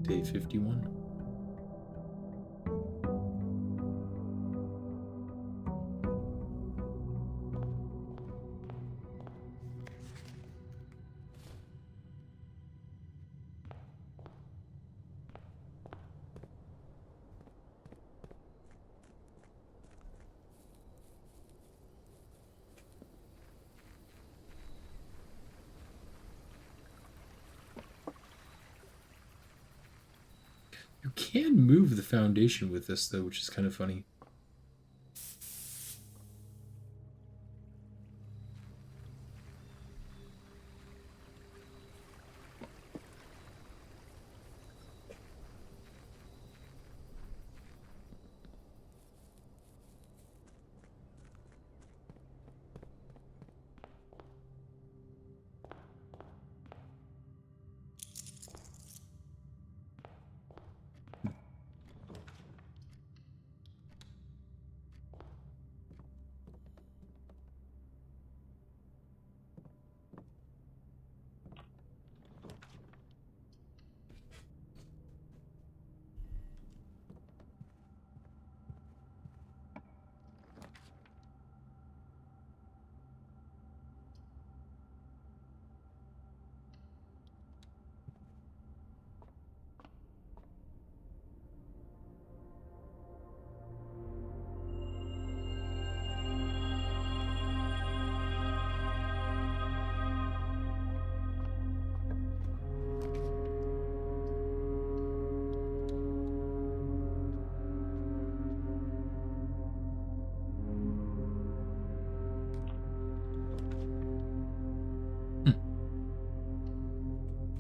Day 51. You can move the foundation with this, though, which is kind of funny.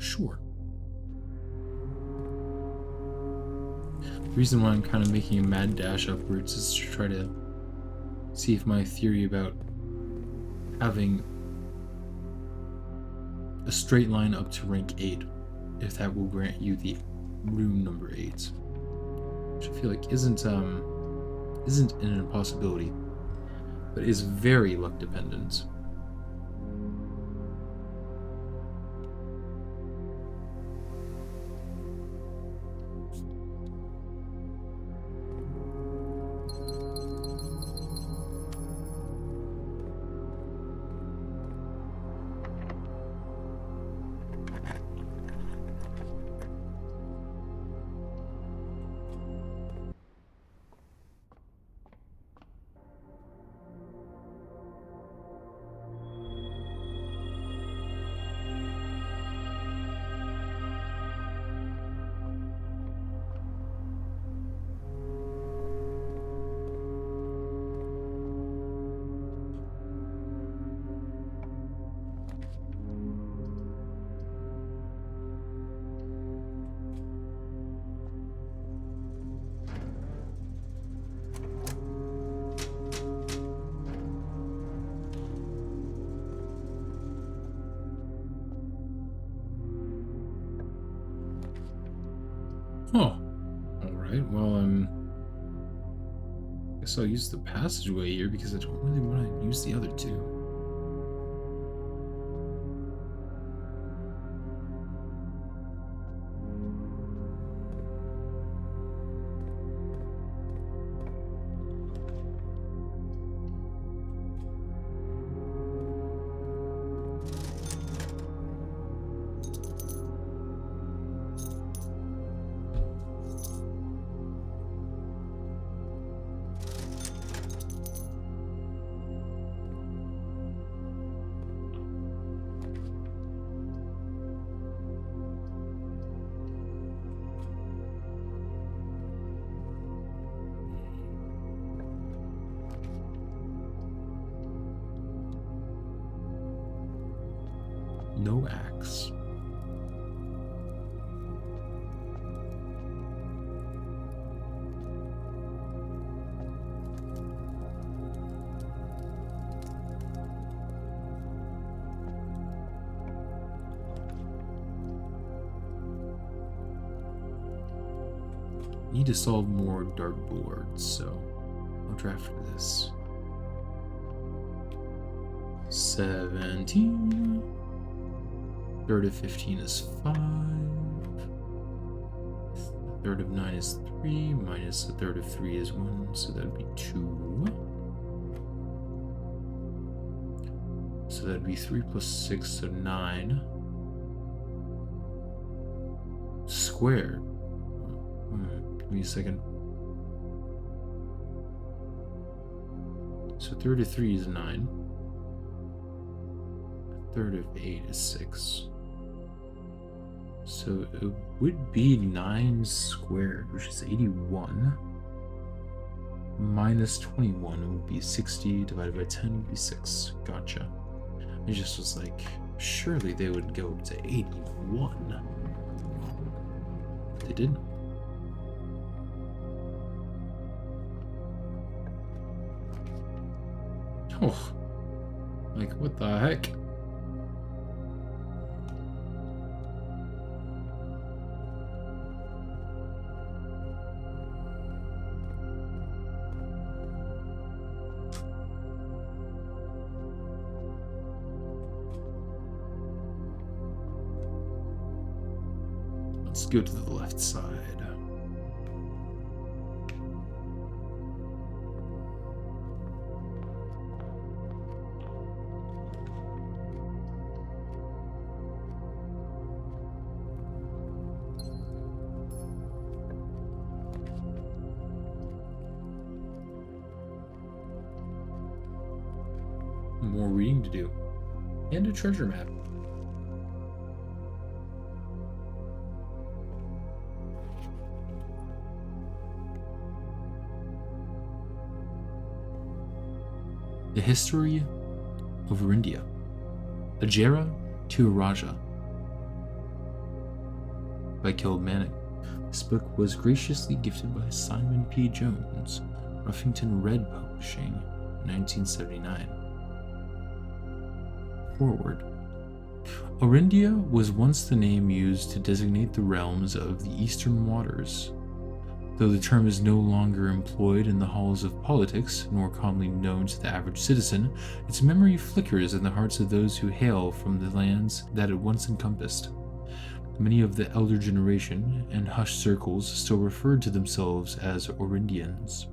Sure. The reason why I'm kind of making a mad dash upwards is to try to see if my theory about having a straight line up to rank 8, if that will grant you the rune number 8. Which I feel like isn't an impossibility, but is very luck dependent. Oh, alright, well, I guess I'll use the passageway here because I don't really want to use the other two. No axe. Need to solve more dartboards, so I'll draft for this. 17. Third of 15 is 5. third of 9 is 3, minus a third of 3 is 1, so that would be 2. So that would be 3 plus 6, so 9. Squared. Give me a second. So a third of 3 is 9. A third of 8 is 6. So it would be 9 squared, which is 81. Minus 21 would be 60, divided by 10 would be 6. Gotcha. It just was like, surely they would go up to 81. But they didn't. Oh, like what the heck? Let's go to the left side. More reading to do. And a treasure map. The History of Orindia. Ajera to Araja by Kilb Manning. This book was graciously gifted by Simon P. Jones, Ruffington Red Publishing, 1979. Forward. Orindia was once the name used to designate the realms of the Eastern Waters. Though the term is no longer employed in the halls of politics, nor commonly known to the average citizen, its memory flickers in the hearts of those who hail from the lands that it once encompassed. Many of the elder generation and hushed circles still referred to themselves as Orindians.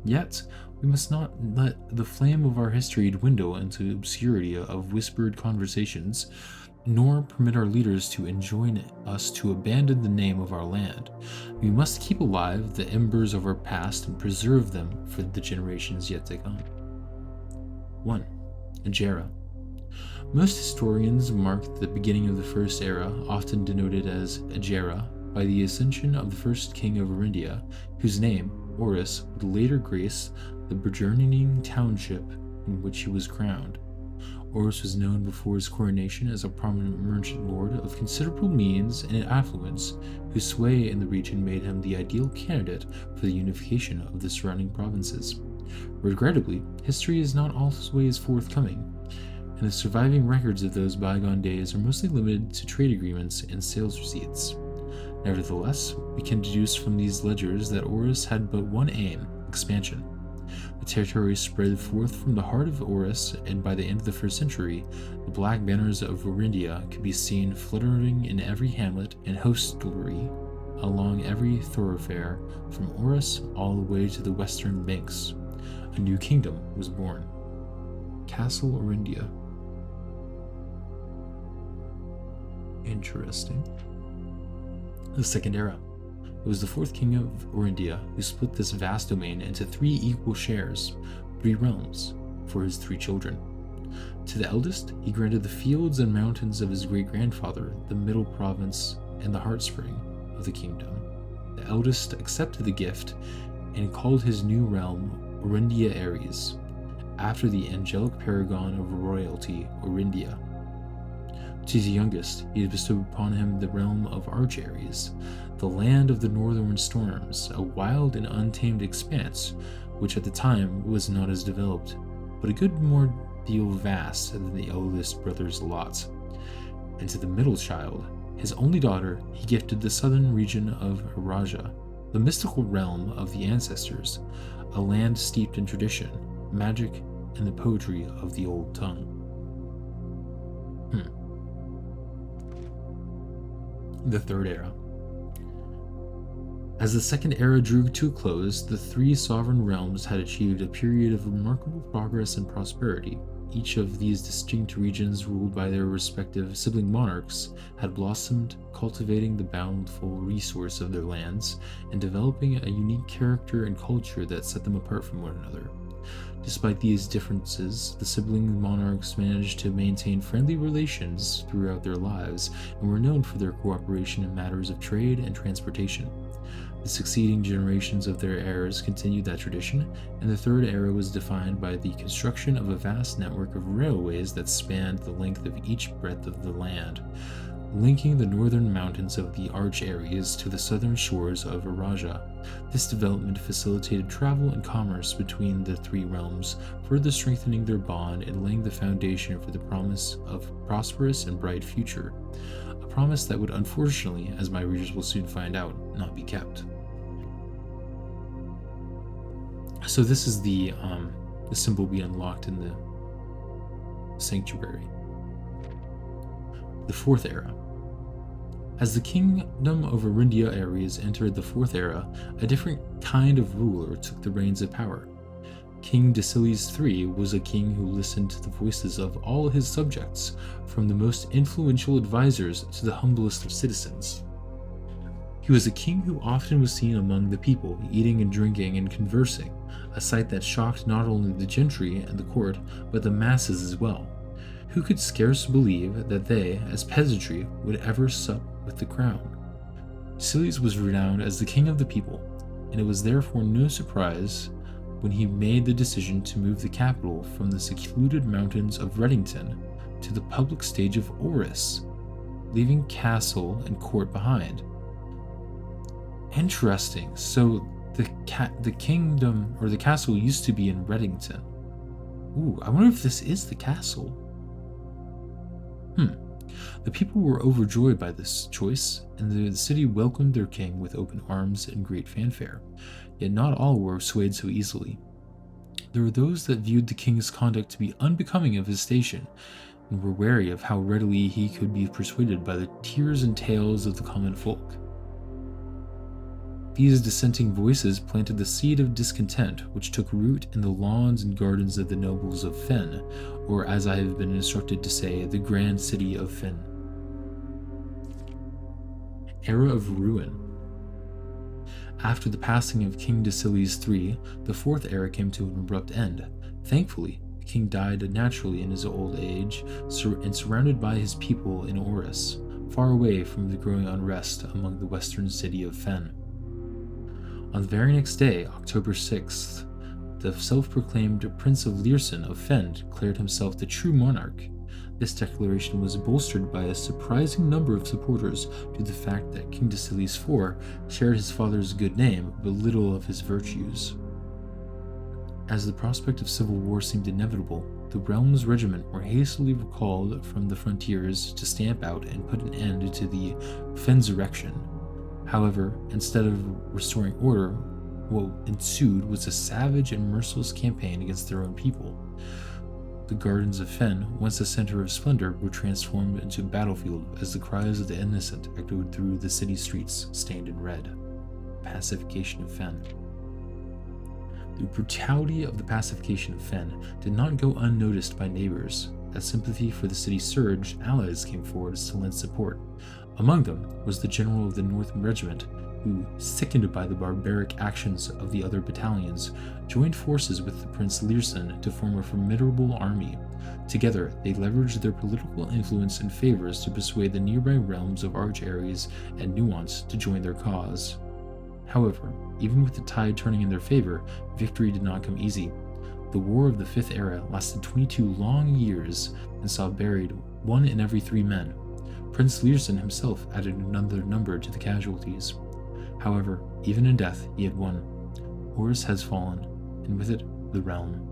Yet, we must not let the flame of our history dwindle into obscurity of whispered conversations, nor permit our leaders to enjoin us to abandon the name of our land. We must keep alive the embers of our past and preserve them for the generations yet to come. 1. Ajera. Most historians mark the beginning of the First Era, often denoted as Ajera, by the ascension of the first king of Orindia, whose name, Orus, would later grace the burgeoning township in which he was crowned. Orus was known before his coronation as a prominent merchant lord of considerable means and affluence, whose sway in the region made him the ideal candidate for the unification of the surrounding provinces. Regrettably, history is not always forthcoming, and the surviving records of those bygone days are mostly limited to trade agreements and sales receipts. Nevertheless, we can deduce from these ledgers that Orus had but one aim: expansion. The territory spread forth from the heart of Orus, and by the end of the first century, the black banners of Orindia could be seen fluttering in every hamlet and hostelry along every thoroughfare, from Orus all the way to the western banks. A new kingdom was born. Castle Orindia. Interesting. The Second Era. It was the fourth king of Orindia who split this vast domain into 3 equal shares, 3 realms, for his 3 children. To the eldest, he granted the fields and mountains of his great-grandfather, the middle province, and the heartspring of the kingdom. The eldest accepted the gift and called his new realm Orindia Aries, after the angelic paragon of royalty, Orindia. To the youngest, he bestowed upon him the realm of Arch Aries, the land of the northern storms, a wild and untamed expanse, which at the time was not as developed, but a good more deal vast than the eldest brother's lot. And to the middle child, his only daughter, he gifted the southern region of Araja, the mystical realm of the ancestors, a land steeped in tradition, magic, and the poetry of the old tongue. The Third Era. As the Second Era drew to a close, the three sovereign realms had achieved a period of remarkable progress and prosperity. Each of these distinct regions, ruled by their respective sibling monarchs, had blossomed, cultivating the bountiful resource of their lands and developing a unique character and culture that set them apart from one another. Despite these differences, the sibling monarchs managed to maintain friendly relations throughout their lives and were known for their cooperation in matters of trade and transportation. The succeeding generations of their heirs continued that tradition, and the Third Era was defined by the construction of a vast network of railways that spanned the length of each breadth of the land, linking the northern mountains of the Arch areas to the southern shores of Eurasia. This development facilitated travel and commerce between the three realms, further strengthening their bond and laying the foundation for the promise of a prosperous and bright future. A promise that would unfortunately, as my readers will soon find out, not be kept. So this is the symbol we unlocked in the sanctuary. The Fourth Era. As the kingdom of Arindia areas entered the Fourth Era, a different kind of ruler took the reins of power. King Deciles III was a king who listened to the voices of all his subjects, from the most influential advisors to the humblest of citizens. He was a king who often was seen among the people, eating and drinking and conversing, a sight that shocked not only the gentry and the court, but the masses as well, who could scarce believe that they, as peasantry, would ever sup with the crown. Deciles was renowned as the king of the people, and it was therefore no surprise when he made the decision to move the capital from the secluded mountains of Reddington to the public stage of Oris, leaving castle and court behind. Interesting. So the kingdom or the castle used to be in Reddington. Ooh, I wonder if this is the castle. The people were overjoyed by this choice, and the city welcomed their king with open arms and great fanfare. Yet not all were swayed so easily. There were those that viewed the king's conduct to be unbecoming of his station, and were wary of how readily he could be persuaded by the tears and tales of the common folk. These dissenting voices planted the seed of discontent, which took root in the lawns and gardens of the nobles of Fen, or as I have been instructed to say, the grand city of Fen. Era of Ruin. After the passing of King Deciles III, the Fourth Era came to an abrupt end. Thankfully, the king died naturally in his old age, and surrounded by his people in Oris, far away from the growing unrest among the western city of Fen. On the very next day, October 6th, the self-proclaimed Prince of Lierson of Fen declared himself the true monarch. This declaration was bolstered by a surprising number of supporters due to the fact that King Deciles IV shared his father's good name but little of his virtues. As the prospect of civil war seemed inevitable, the realm's regiment were hastily recalled from the frontiers to stamp out and put an end to the Fensurrection. However, instead of restoring order, what ensued was a savage and merciless campaign against their own people. The gardens of Fen, once a center of splendor, were transformed into a battlefield as the cries of the innocent echoed through the city streets stained in red. Pacification of Fen. The brutality of the pacification of Fen did not go unnoticed by neighbors. As sympathy for the city surged, allies came forward to lend support. Among them was the general of the North Regiment, who, sickened by the barbaric actions of the other battalions, joined forces with the Prince Lierson to form a formidable army. Together, they leveraged their political influence and favors to persuade the nearby realms of Arch Ares and Nuance to join their cause. However, even with the tide turning in their favor, victory did not come easy. The War of the Fifth Era lasted 22 long years and saw buried 1 in every 3 men. Prince Lierson himself added another number to the casualties. However, even in death, he had won. Oris has fallen, and with it, the realm.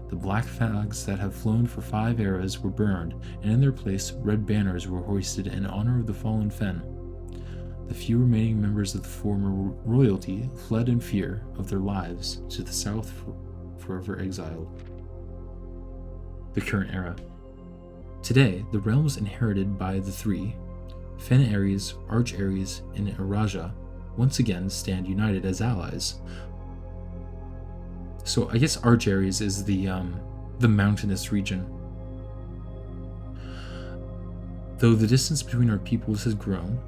The black flags that have flown for 5 eras were burned, and in their place, red banners were hoisted in honor of the fallen Fen. The few remaining members of the former royalty fled in fear of their lives to the south, forever exiled. The current era. Today, the realms inherited by the three, Fen Ares, Arch Ares, and Eurasia, once again stand united as allies. So I guess Archares is the mountainous region. Though the distance between our peoples has grown,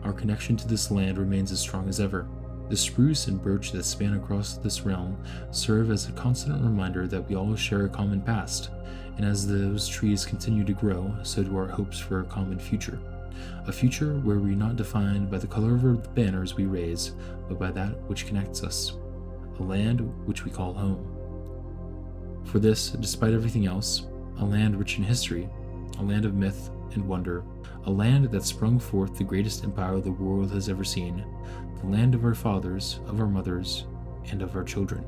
our connection to this land remains as strong as ever. The spruce and birch that span across this realm serve as a constant reminder that we all share a common past, and as those trees continue to grow, so do our hopes for a common future. A future where we are not defined by the color of the banners we raise, but by that which connects us. A land which we call home. For this, despite everything else, a land rich in history, a land of myth and wonder, a land that sprung forth the greatest empire the world has ever seen, the land of our fathers, of our mothers, and of our children.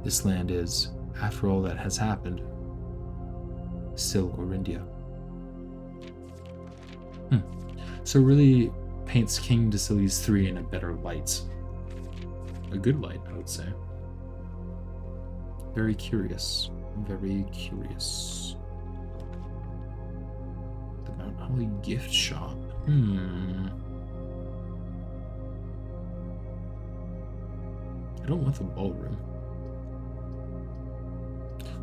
This land is, after all that has happened, still Orindia. So really paints King Dasilies III in a better light. A good light, I would say. Very curious. Very curious. The Mount Holly gift shop. I don't want the ballroom.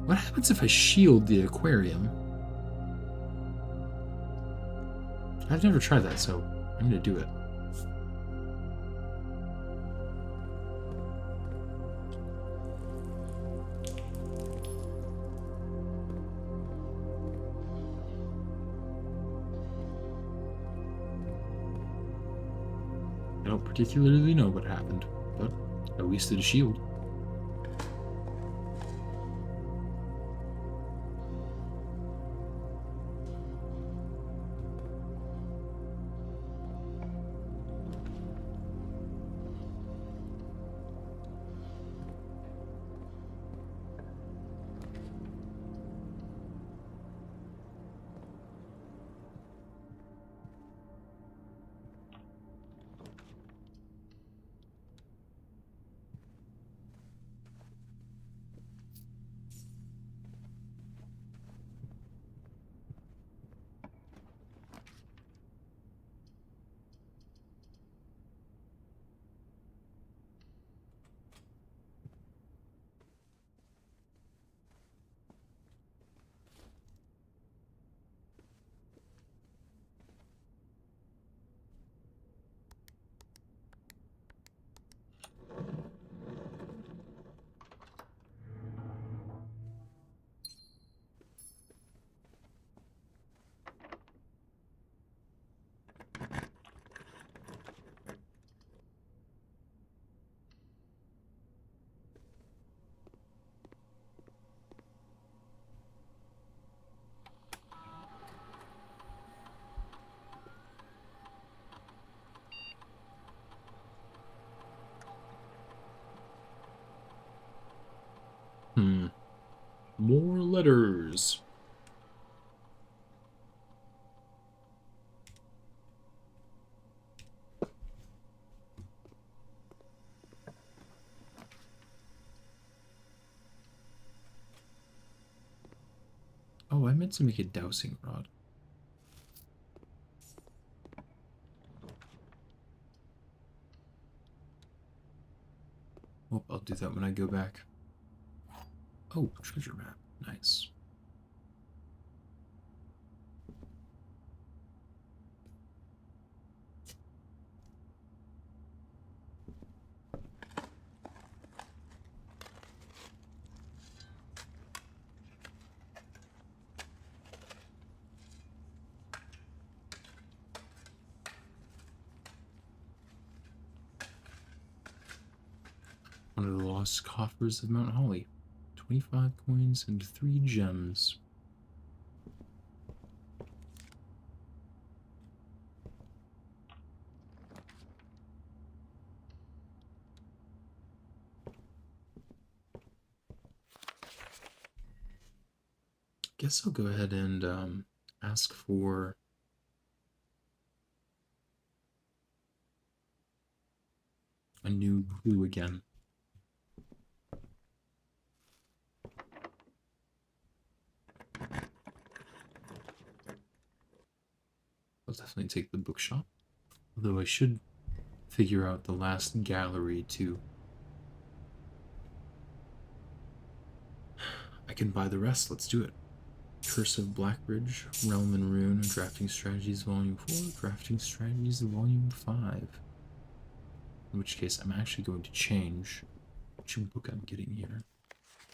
What happens if I shield the aquarium? I've never tried that, so I'm gonna do it. I don't particularly know what happened, but at least it's a shield. More letters. Oh, I meant to make a dowsing rod. Oh, I'll do that when I go back. Oh, treasure map. Nice. One of the lost coffers of Mount Holly. 25 coins and 3 gems. Guess I'll go ahead and ask for a new clue again. I'll definitely take the bookshop. Although I should figure out the last gallery too. I can buy the rest. Let's do it. Curse of Blackbridge, Realm and Rune, Drafting Strategies Volume 4, Drafting Strategies Volume 5. In which case, I'm actually going to change which book I'm getting here.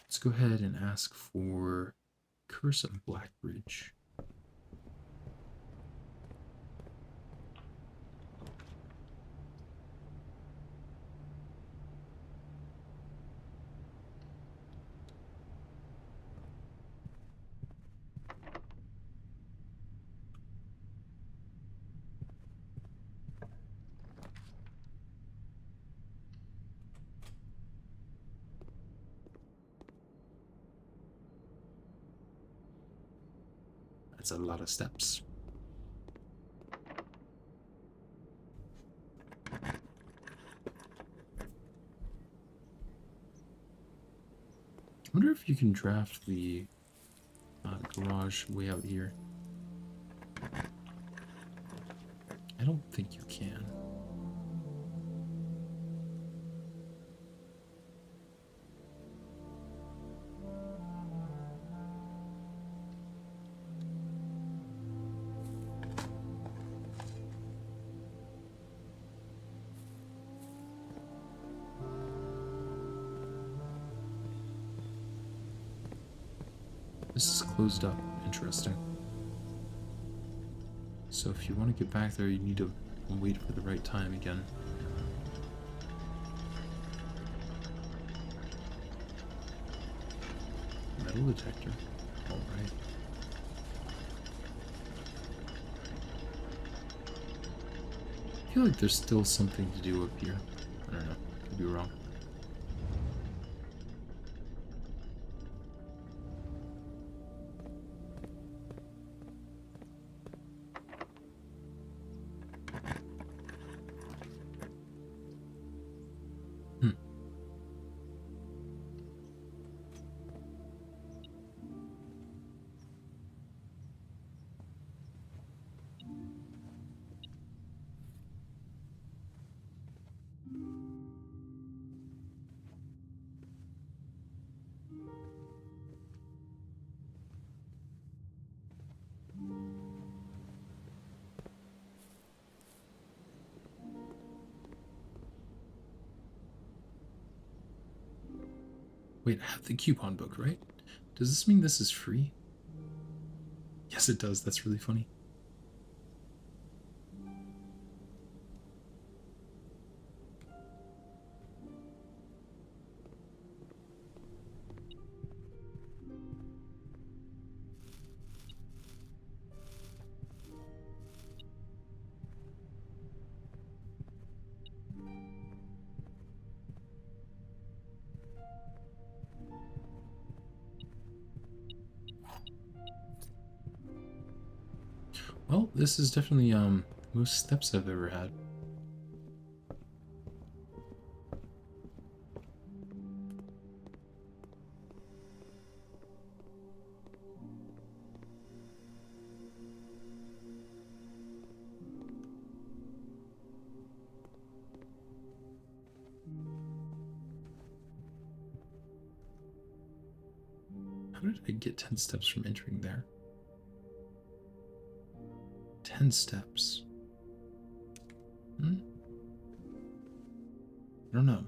Let's go ahead and ask for Curse of Blackbridge. That's a lot of steps. I wonder if you can draft the garage way out here. I don't think you can. This is closed up. Interesting. So if you want to get back there, you need to wait for the right time again. Metal detector. Alright. I feel like there's still something to do up here. I don't know. Could be wrong. Wait, I have the coupon book, right? Does this mean this is free? Yes, it does. That's really funny. Well, this is definitely the most steps I've ever had. How did I get 10 steps from entering there? 10 steps. I don't know.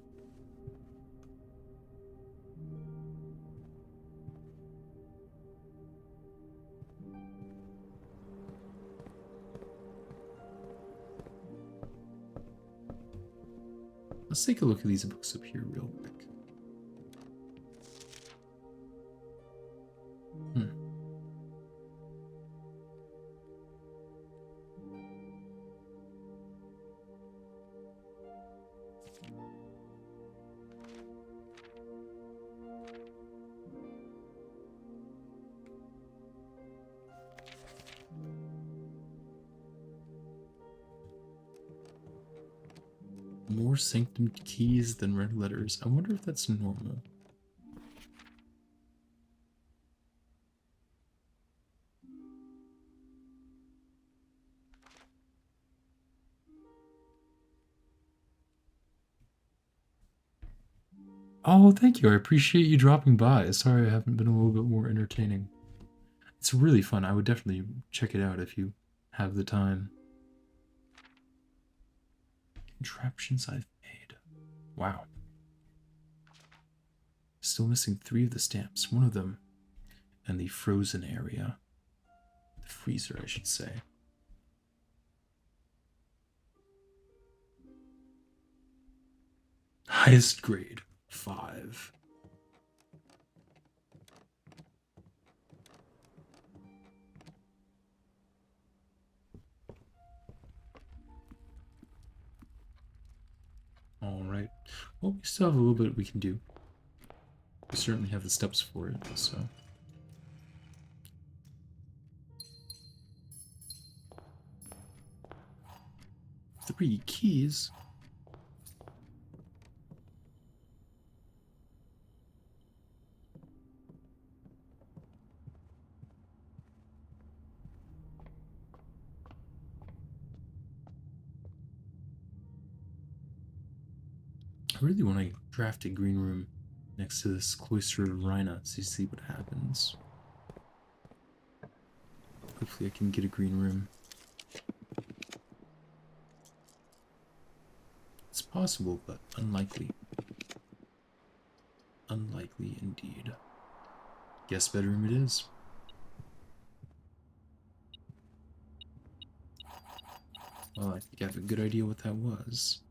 Let's take a look at these books up here real quick. More sanctum keys than red letters. I wonder if that's normal. Oh, thank you. I appreciate you dropping by. Sorry I haven't been a little bit more entertaining. It's really fun. I would definitely check it out if you have the time. Contraptions I've made. Wow. Still missing 3 of the stamps. One of them in the frozen area. The freezer, I should say. Highest grade, 5. Alright. Well, we still have a little bit we can do. We certainly have the steps for it, so. Three keys? I really want to draft a green room next to this Cloister of Rhina to see what happens. Hopefully I can get a green room. It's possible, but unlikely. Unlikely indeed. Guest bedroom it is. Well, I think I have a good idea what that was.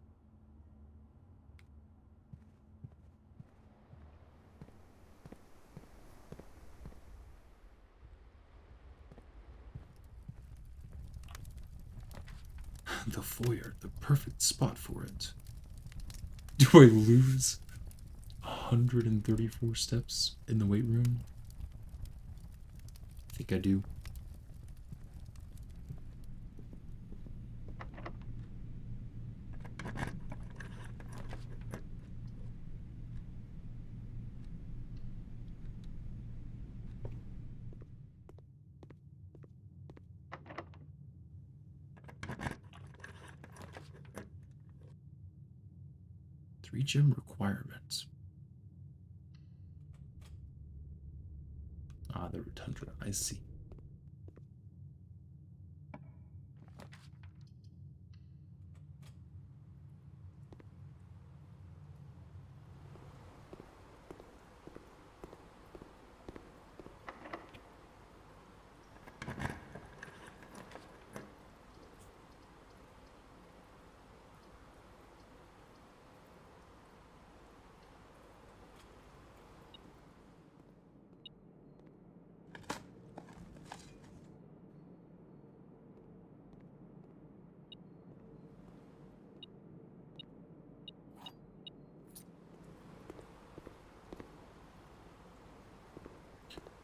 The foyer, the perfect spot for it. Do I lose 134 steps in the weight room? I think I do. Three gem requirements. Ah, the Rotundra, I see.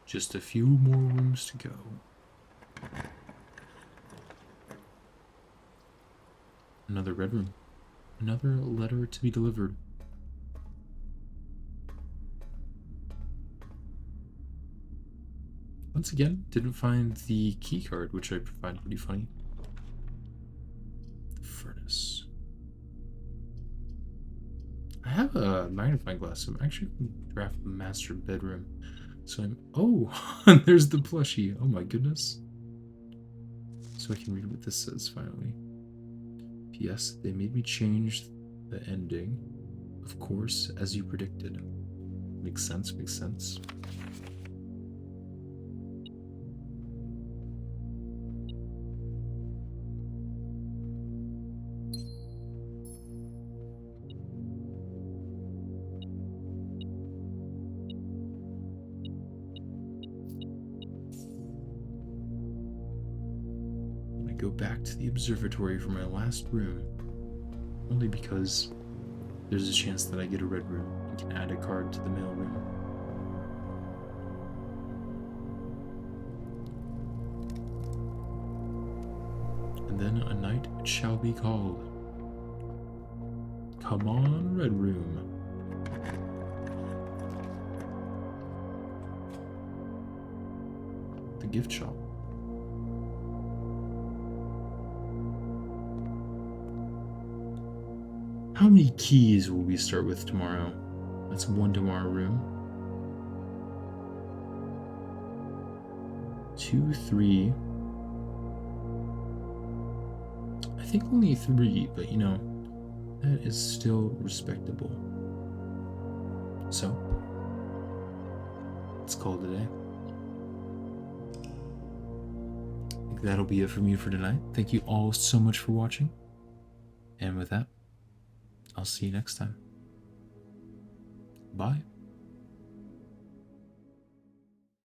Just a few more rooms to go. Another red room. Another letter to be delivered. Once again, didn't find the key card, which I find pretty funny. The furnace. I have a magnifying glass, so I'm actually going to draft the master bedroom. So I'm... Oh! There's the plushie. Oh my goodness. So I can read what this says, finally. P.S. They made me change the ending. Of course, as you predicted. Makes sense, makes sense. Go back to the observatory for my last room, only because there's a chance that I get a red room and can add a card to the mail room. And then a night it shall be called. Come on, red room. The gift shop. How many keys will we start with tomorrow? That's 1 to our room. 2, 3. I think only 3, but you know, that is still respectable. So, let's call it a day. I think that'll be it from me for tonight. Thank you all so much for watching. And with that, I'll see you next time. Bye.